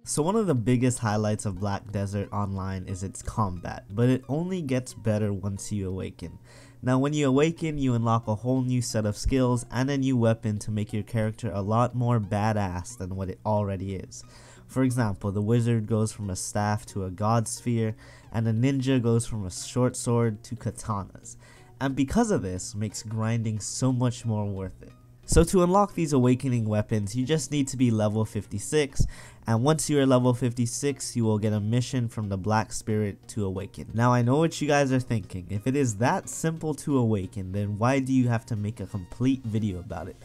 So one of the biggest highlights of Black Desert Online is its combat, but it only gets better once you awaken. Now when you awaken, you unlock a whole new set of skills and a new weapon to make your character a lot more badass than what it already is. For example, the wizard goes from a staff to a god sphere, and the ninja goes from a short sword to katanas. And because of this, makes grinding so much more worth it. So to unlock these awakening weapons, you just need to be level 56, and once you are level 56, you will get a mission from the Black Spirit to awaken. Now I know what you guys are thinking, if it is that simple to awaken, then why do you have to make a complete video about it?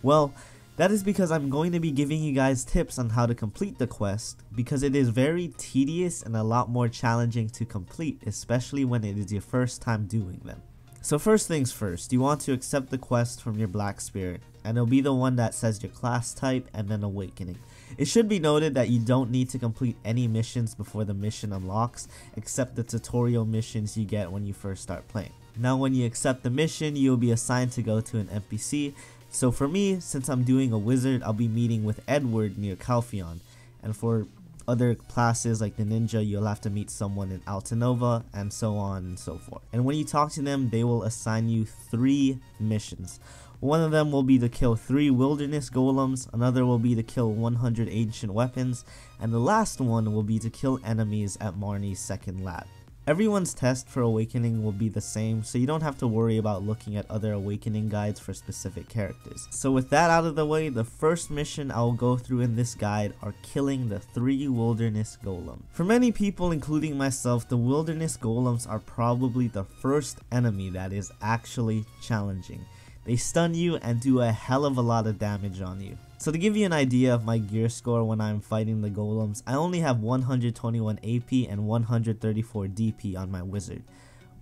Well, that is because I'm going to be giving you guys tips on how to complete the quest, because it is very tedious and a lot more challenging to complete, especially when it is your first time doing them. So first things first, you want to accept the quest from your Black Spirit, and it'll be the one that says your class type and then awakening. It should be noted that you don't need to complete any missions before the mission unlocks, except the tutorial missions you get when you first start playing. Now when you accept the mission, you will be assigned to go to an NPC. So for me, since I'm doing a wizard, I'll be meeting with Edward near Calpheon, and for other classes like the ninja, you'll have to meet someone in Altanova, and so on and so forth. And when you talk to them, they will assign you 3 missions. One of them will be to kill 3 wilderness golems, another will be to kill 100 ancient weapons, and the last one will be to kill enemies at Marnie's second lab. Everyone's test for awakening will be the same, so you don't have to worry about looking at other awakening guides for specific characters. So with that out of the way, the first mission I will go through in this guide are killing the 3 wilderness golems. For many people, including myself, the wilderness golems are probably the first enemy that is actually challenging. They stun you and do a hell of a lot of damage on you. So to give you an idea of my gear score when I'm fighting the golems, I only have 121 AP and 134 DP on my wizard.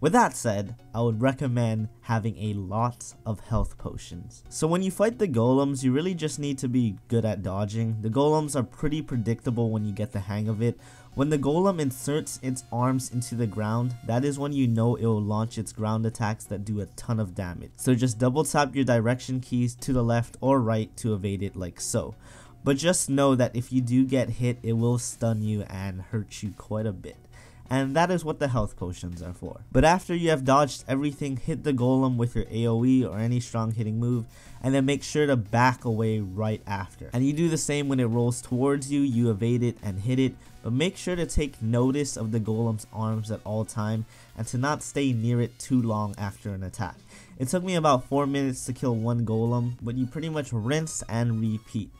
With that said, I would recommend having a lot of health potions. So when you fight the golems, you really just need to be good at dodging. The golems are pretty predictable when you get the hang of it. When the golem inserts its arms into the ground, that is when you know it will launch its ground attacks that do a ton of damage. So just double tap your direction keys to the left or right to evade it like so. But just know that if you do get hit, it will stun you and hurt you quite a bit. And that is what the health potions are for. But after you have dodged everything, hit the golem with your AoE or any strong hitting move, and then make sure to back away right after. And you do the same when it rolls towards you, you evade it and hit it, but make sure to take notice of the golem's arms at all time and to not stay near it too long after an attack. It took me about 4 minutes to kill one golem, but you pretty much rinse and repeat.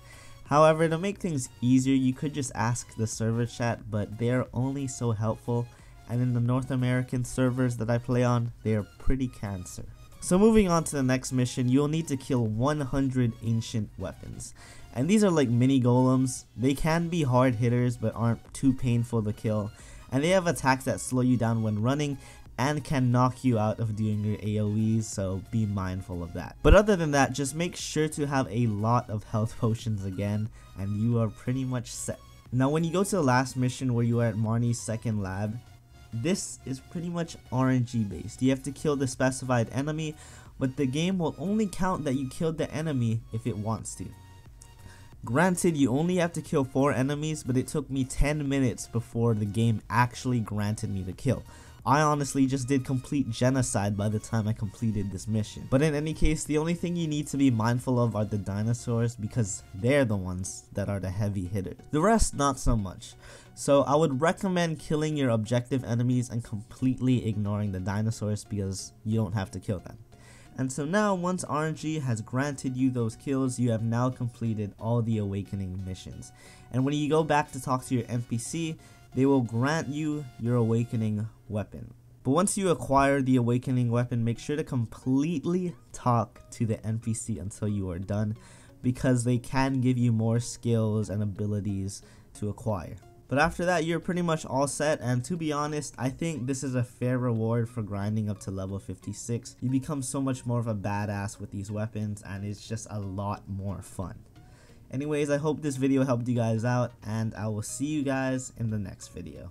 However, to make things easier, you could just ask the server chat, but they are only so helpful, and in the North American servers that I play on, they are pretty cancer. So moving on to the next mission, you'll need to kill 100 ancient weapons. And these are like mini golems. They can be hard hitters but aren't too painful to kill, and they have attacks that slow you down when running and can knock you out of doing your AoEs, so be mindful of that. But other than that, just make sure to have a lot of health potions again, and you are pretty much set. Now when you go to the last mission where you are at Marnie's second lab, this is pretty much RNG based. You have to kill the specified enemy, but the game will only count that you killed the enemy if it wants to. Granted, you only have to kill 4 enemies, but it took me 10 minutes before the game actually granted me the kill. I honestly just did complete genocide by the time I completed this mission. But in any case, the only thing you need to be mindful of are the dinosaurs, because they're the ones that are the heavy hitters. The rest, not so much. So I would recommend killing your objective enemies and completely ignoring the dinosaurs because you don't have to kill them. And so now, once RNG has granted you those kills, you have now completed all the awakening missions. And when you go back to talk to your NPC, they will grant you your awakening weapon. But once you acquire the awakening weapon, make sure to completely talk to the NPC until you are done, because they can give you more skills and abilities to acquire. But after that, you're pretty much all set, and to be honest, I think this is a fair reward for grinding up to level 56. You become so much more of a badass with these weapons, and it's just a lot more fun. Anyways, I hope this video helped you guys out, and I will see you guys in the next video.